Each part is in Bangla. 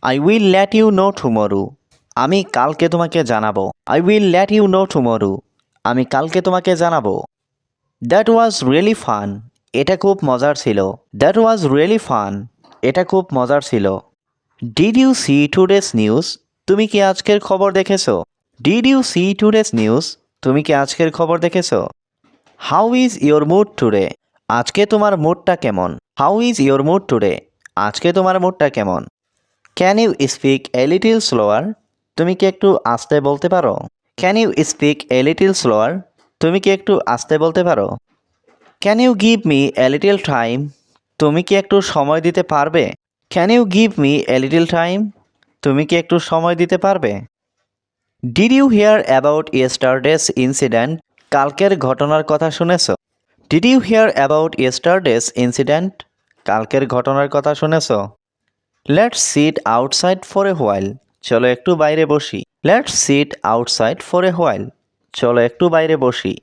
I will let you know tomorrow. আমি কালকে তোমাকে জানাবো। I will let you know tomorrow. আমি কালকে তোমাকে জানাবো। That was really fun. এটা খুব মজার ছিল। That was really fun. এটা খুব মজার ছিল। Did you see today's news? তুমি কি আজকের খবর দেখেছো? Did you see today's news? তুমি কি আজকের খবর দেখেছো? How is your mood today? আজকে তোমার মুডটা কেমন? How is your mood today? আজকে তোমার মুডটা কেমন? Can you speak a little slower? তুমি কি একটু আস্তে বলতে পারো? Can you speak a little slower? তুমি কি একটু আস্তে বলতে পারো? Can you give me a little time? তুমি কি একটু সময় দিতে পারবে? Can you give me a little time? তুমি কি একটু সময় দিতে পারবে? Did you hear about yesterday's incident? কালকের ঘটনার কথা শুনেছো? Did you hear about yesterday's incident? কালকের ঘটনার কথা শুনেছো? Let's sit outside for a while. চলো একটু বাইরে বসি। Let's sit outside for a while. চলো একটু বাইরে বসি।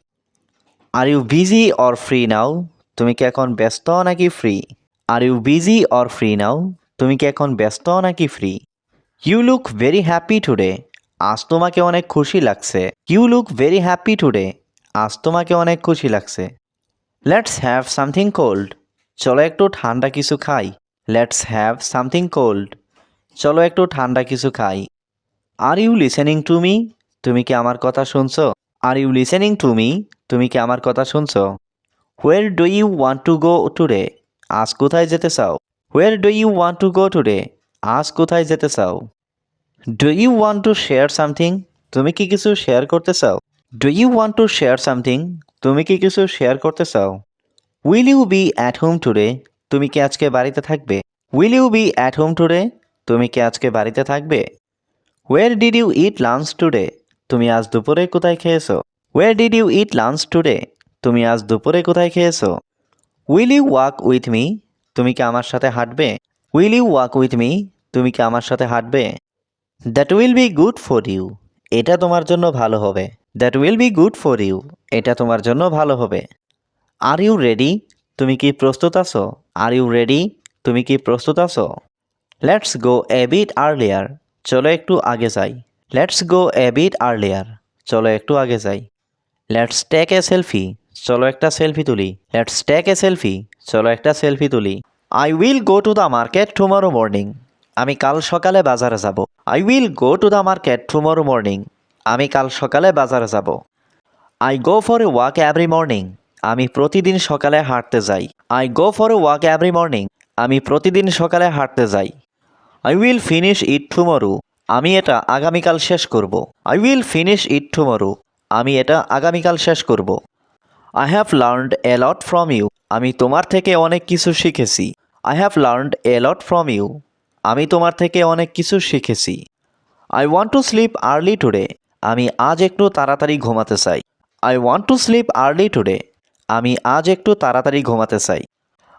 Are you busy or free now? তুমি কি এখন ব্যস্ত নাকি free? Are you busy or free now? তুমি কি এখন ব্যস্ত নাকি free? You look very happy today. আজ তোমাকে অনেক খুশি লাগছে। You look very happy today. আজ তোমাকে অনেক খুশি লাগছে। Let's have something cold. চলো একটু ঠান্ডা কিছু খাই। Let's have something cold. চলো একটু ঠান্ডা কিছু খাই। Are you listening to me? তুমি কি আমার কথা শুনছো? Are you listening to me? তুমি কি আমার কথা শুনছো? Where do you want to go today? আজ কোথায় যেতে চাও? Where do you want to go today? আজ কোথায় যেতে চাও? Do you want to share something? তুমি কি কিছু শেয়ার করতে চাও? Do you want to share something? তুমি কি কিছু শেয়ার করতে চাও? Will you be at home today? তুমি কি আজকে বাড়িতে থাকবে? Will you be at home today? তুমি কি আজকে বাড়িতে থাকবে? Where did you eat lunch today? তুমি আজ দুপুরে কোথায় খেয়েছো? Where did you eat lunch today? তুমি আজ দুপুরে কোথায় খেয়েছো? Will you walk with me? তুমি কি আমার সাথে হাঁটবে? Will you walk with me? তুমি কি আমার সাথে হাঁটবে? That will be good for you. এটা তোমার জন্য ভালো হবে। That will be good for you. এটা তোমার জন্য ভালো হবে। Are you ready? তুমি কি প্রস্তুত আছো? Are you ready? তুমি কি প্রস্তুত আছো? Let's go a bit earlier. চলো একটু আগে যাই। Let's go a bit earlier. চলো একটু আগে যাই। Let's take a selfie. চলো একটা সেলফি তুলি। Let's take a selfie. চলো একটা সেলফি তুলি। I will go to the market tomorrow morning. আমি কাল সকালে বাজারে যাব। I will go to the market tomorrow morning. আমি কাল সকালে বাজারে যাব। I go for a walk every morning. আমি প্রতিদিন সকালে হাঁটতে যাই। I go for a walk every morning. আমি প্রতিদিন সকালে হাঁটতে যাই। I will finish it tomorrow. আমি এটা আগামীকাল শেষ করব। I will finish it tomorrow. আমি এটা আগামীকাল শেষ করব। I have learned a lot from you. আমি তোমার থেকে অনেক কিছু শিখেছি। I have learned a lot from you. আমি তোমার থেকে অনেক কিছু শিখেছি। I want to sleep early today. আমি আজ একটু তাড়াতাড়ি ঘুমাতে চাই। I want to sleep early today. আমি আজ একটু তাড়াতাড়ি ঘুমাতে চাই।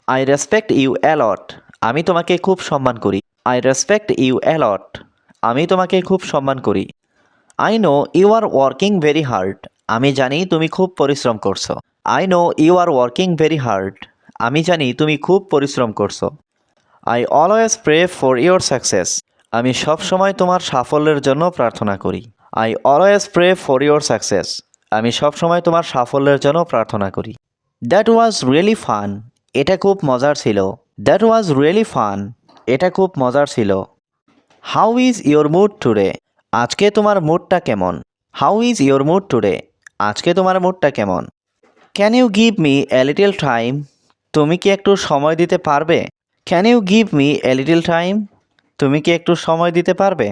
I respect you a lot. আমি তোমাকে খুব সম্মান করি। I respect you a lot. আমি তোমাকে খুব সম্মান করি। I know you are working very hard. আমি জানি তুমি খুব পরিশ্রম করছো। I know you are working very hard. আমি জানি তুমি খুব পরিশ্রম করছো। I always pray for your success. আমি সবসময় তোমার সাফল্যের জন্য প্রার্থনা করি। I always pray for your success. আমি সবসময় তোমার সাফল্যের জন্য প্রার্থনা করি। That was really fun. এটা খুব মজার ছিল। That was really fun. এটা খুব মজার ছিল। How is your mood today? আজকে তোমার মুডটা কেমন? How is your mood today? আজকে তোমার মুডটা কেমন? Can you give me a little time? তুমি কি একটু সময় দিতে পারবে? Can you give me a little time? তুমি কি একটু সময় দিতে পারবে?